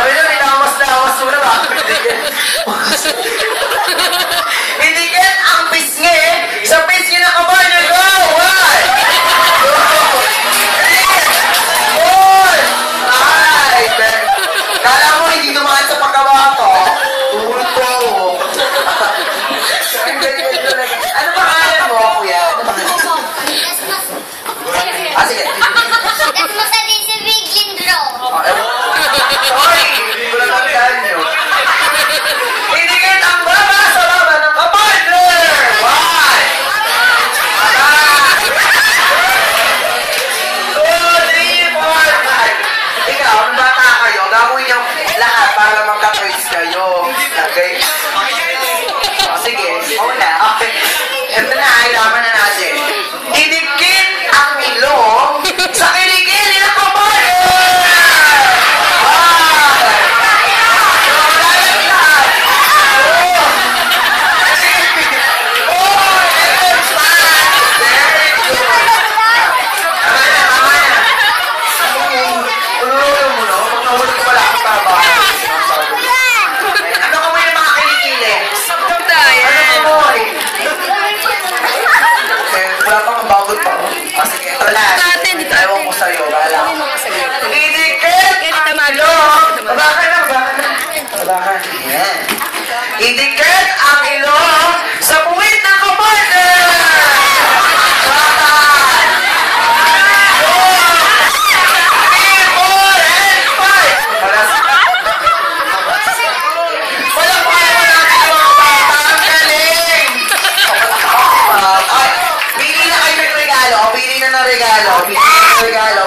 Sabi na, minamas-lamas mo na ba? Idikit ang pisngi sa pisngi na kabaryo. Go! Why? Kala mo hindi dumaan sa pagkabato. Tumulpo. Ano ba kaya mo, kuya? Ano ba kaya? Ah, sige. Mas din si Big Lindro. Sorry, hindi ko lang nabihan nyo. Idikit ang baba sa baba ng kapartner. Why? 2, 3, 4, 5. Ikaw, ang bata kayo, gagawin niyang lahat para magka-trace kayo. Okay? O, sige, una. Okay. Ito na, ilaman na natin. Idikit ang ilong sa kilikili ng kapartner. Idikit ang ilong sa puwit ng kapartner! Walang kaya natin yung mga bata. Ang galing! Pili na kayo ng regalo. Pili na ng regalo. Pili na ng regalo.